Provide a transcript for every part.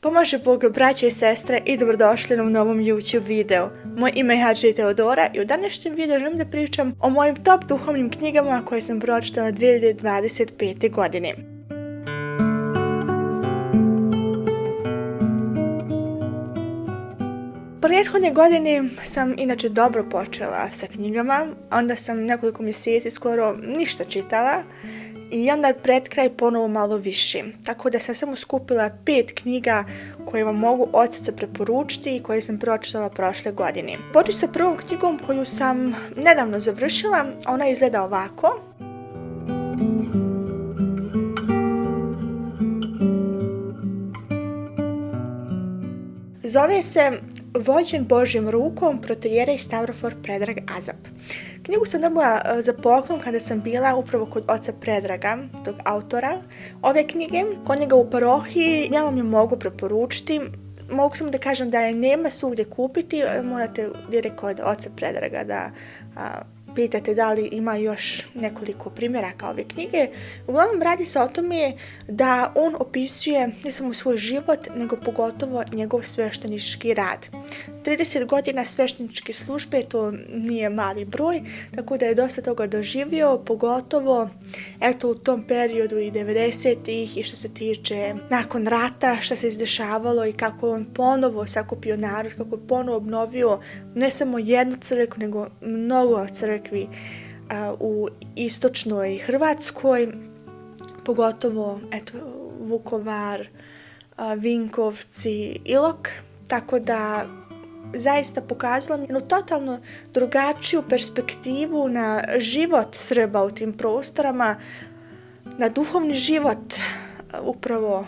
Pomože Bog, braće i sestre, i dobrodošli na novom YouTube videu. Moje ime je Hadži Teodora i u današnjem videu želim da pričam o mojim top duhovnim knjigama koje sam pročitala 2025. godine. Prethodne godine sam inače dobro počela sa knjigama, onda sam nekoliko mjeseci skoro ništa čitala i onda pred kraj ponovo malo više. Tako da sam samo skupila 5 knjiga koje vam mogu od srca preporučiti i koje sam pročitala prošle godine. Počet sa prvom knjigom koju sam nedavno završila, ona izgleda ovako. Zove se Vođen Božjom rukom, protoijerej Stavrofor Predrag Azap. Knjigu sam dobila za poklon kada sam bila upravo kod oca Predraga, tog autora ove knjige. Kod njega u parohiji, ja vam je mogu preporučiti. Mogu samo da kažem da je nema svugdje kupiti, morate direkt kod oca Predraga da pitate da li ima još nekoliko primjeraka ove knjige. Uglavnom radi se o tome da on opisuje ne samo svoj život, nego pogotovo njegov sveštenički rad. 30 godina svešteničke službe, to nije mali broj, tako da je dosta toga doživio, pogotovo u tom periodu i 90-ih i što se tiče nakon rata, što se izdešavalo i kako on ponovo sakupio narod, kako je ponovo obnovio ne samo jednu crkvu, nego mnogo crkvi u istočnoj Hrvatskoj, pogotovo Vukovar, Vinkovci, Ilok, tako da zaista pokazala mi jednu totalno drugačiju perspektivu na život Srba u tim prostorama, na duhovni život upravo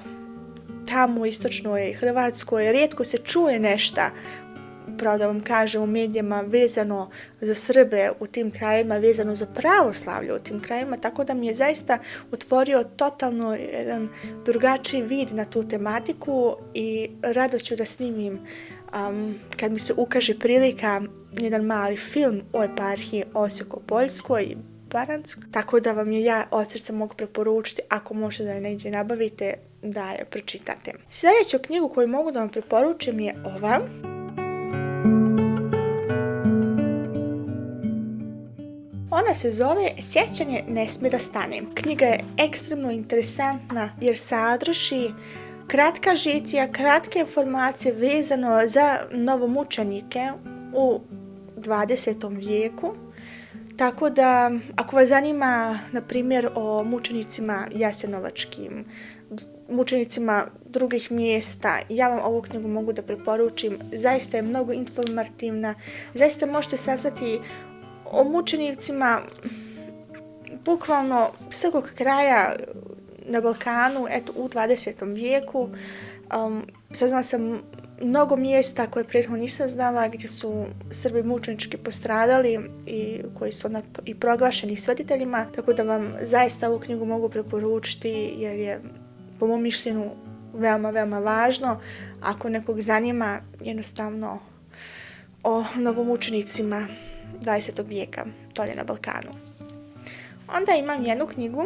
tamo u istočnoj Hrvatskoj. Rijetko se čuje nešto, upravo da vam kažem, u medijima vezano za Srbe u tim krajima, vezano za pravoslavlje u tim krajima, tako da mi je zaista otvorio totalno jedan drugačiji vid na tu tematiku i rado ću da snimim kad mi se ukaže prilika jedan mali film o eparhiji Osijeko-Poljskoj i Baranskoj, tako da vam je ja od srca mogu preporučiti, ako možete da je negdje nabavite, da je pročitate. Sljedeću knjigu koju mogu da vam preporučim je ova. Ona se zove Sjećanje ne smije da stane. Knjiga je ekstremno interesantna jer sadrži kratka žitija, kratke informacije vezano za novomučenike u 20. vijeku. Tako da, ako vas zanima, na primjer, o mučenicima jasenovačkim, mučenicima drugih mjesta, ja vam ovu knjigu mogu da preporučim. Zaista je mnogo informativna. Zaista možete saznati o mučenicima bukvalno svakog kraja na Balkanu, u 20. vijeku. Saznala sam mnogo mjesta koje prethodno nisam znala, gdje su Srbi mučenički postradali i koji su i proglašeni svetiteljima, tako da vam zaista ovu knjigu mogu preporučiti jer je po mom mišljenju veoma, veoma važno ako nekog zanima jednostavno o novomučenicima 20. vijeka, dolje na Balkanu. Onda imam jednu knjigu,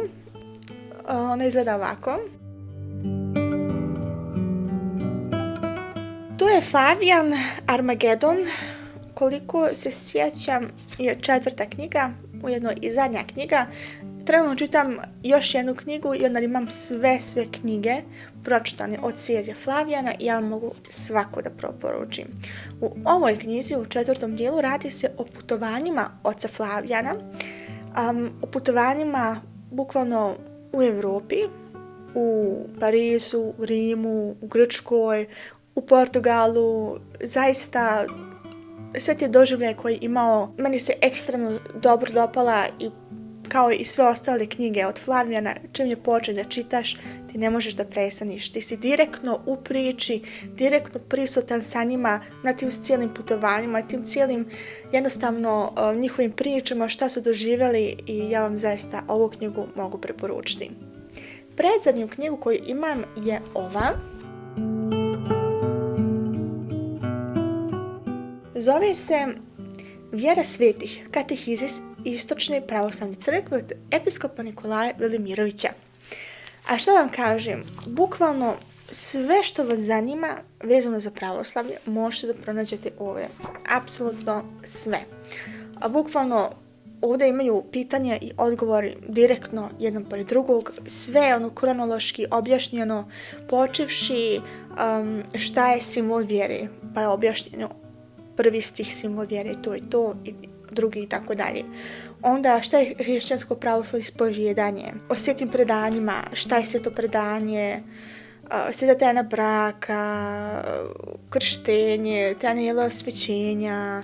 ona izgleda ovako. To je Flavijan Armagedon, koliko se sjećam je 4. knjiga, ujedno i zadnja knjiga. Trenutno čitam još jednu knjigu i onda imam sve knjige pročitane od serije Flavijana i ja vam mogu svaku da preporučim. U ovoj knjizi, u 4. dijelu, radi se o putovanjima oca Flavijana, o putovanjima bukvalno u Europi, u Parizu, u Rimu, u Grčkoj, u Portugalu. Zaista sve te doživljaje koje je imao, meni se ekstremno dobro dopala i kao i sve ostale knjige od Flavijana, čim je počet da čitaš, ti ne možeš da prestaniš. Ti si direktno u priči, direktno prisutan sa njima na tim cijelim putovanjima, tim cijelim jednostavno njihovim pričama, šta su doživjeli i ja vam zaista ovu knjigu mogu preporučiti. Predzadnju knjigu koju imam je ova. Zove se Vjera svetih, katehizis Istočne pravoslavne crkve od episkopa Nikolaja Velimirovića. A što vam kažem, bukvalno sve što vas zanima vezano za pravoslavlje možete da pronađete ovdje. Apsolutno sve. A bukvalno ovdje imaju pitanja i odgovori direktno jednom pored drugog. Sve je ono kronološki objašnjeno, počevši šta je simbol vjere, pa je objašnjeno prvi stih simbol vjere, to je to, i drugi i tako dalje. Onda šta je hrišćansko pravoslavlje ispovjedanje, o svetim predanjima, šta je sveto predanje, sveta tajna braka, krštenje, tajna jela osvećenja,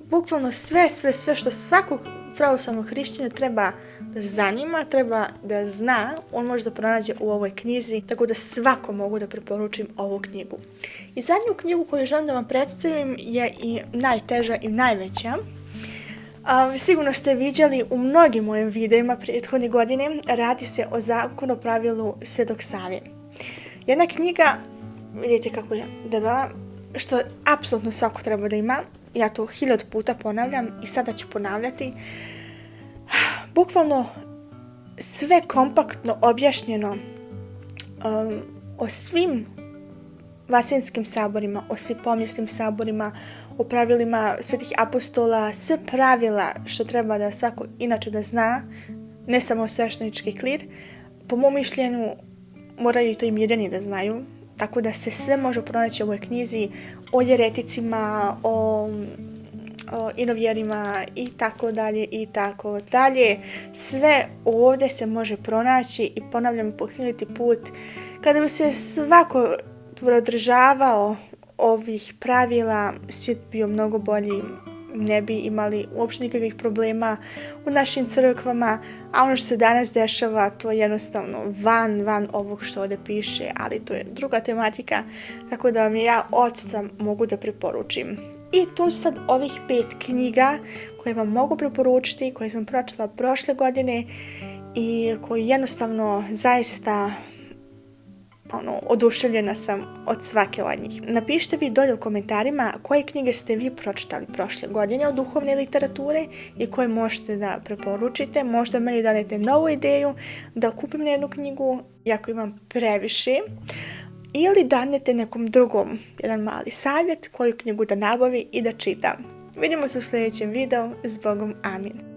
bukvalno sve što svakog pravoslavnog hrišćana treba da zanima, treba da zna, on može da pronađe u ovoj knjizi, tako da svako mogu da preporučim ovu knjigu. I zadnju knjigu koju želim da vam predstavim je i najteža i najveća. Sigurno ste viđali u mnogim mojim videima prethodne godine, radi se o zakonopravilu Svetog Save. Jedna knjiga, vidite kako je debela, što apsolutno svako treba da ima, ja to 1000 puta ponavljam i sada ću ponavljati. Bukvalno sve kompaktno objašnjeno o svim vasinskim saborima, o svim pomjesnim saborima, o pravilima svetih apostola, sve pravila što treba da svako inače da zna, ne samo sveštenički klir. Po mom mišljenju moraju to i mirjani da znaju, tako da se sve može pronaći u ovoj knjizi o jereticima, o inovjerima i tako dalje i tako dalje. Sve ovdje se može pronaći i ponavljam po 1000 put. Kada bi se svako pridržavao ovih pravila, svijet bio mnogo bolji, ne bi imali uopšte nikakvih problema u našim crkvama, a ono što se danas dešava, to je jednostavno van ovog što ovdje piše, ali to je druga tematika, tako da vam ja od srca mogu da preporučim. I to su sad ovih 5 knjiga koje vam mogu preporučiti, koje sam pročitala prošle godine i koje jednostavno zaista oduševljena sam od svake od njih. Napišite vi dolje u komentarima koje knjige ste vi pročitali prošle godine od duhovne literature i koje možete da preporučite. Možda meni danete novu ideju da kupim jednu knjigu, iako imam previše, ili danete nekom drugom jedan mali savjet koju knjigu da nabavi i da čita. Vidimo se u sljedećem videu. S Bogom, amin.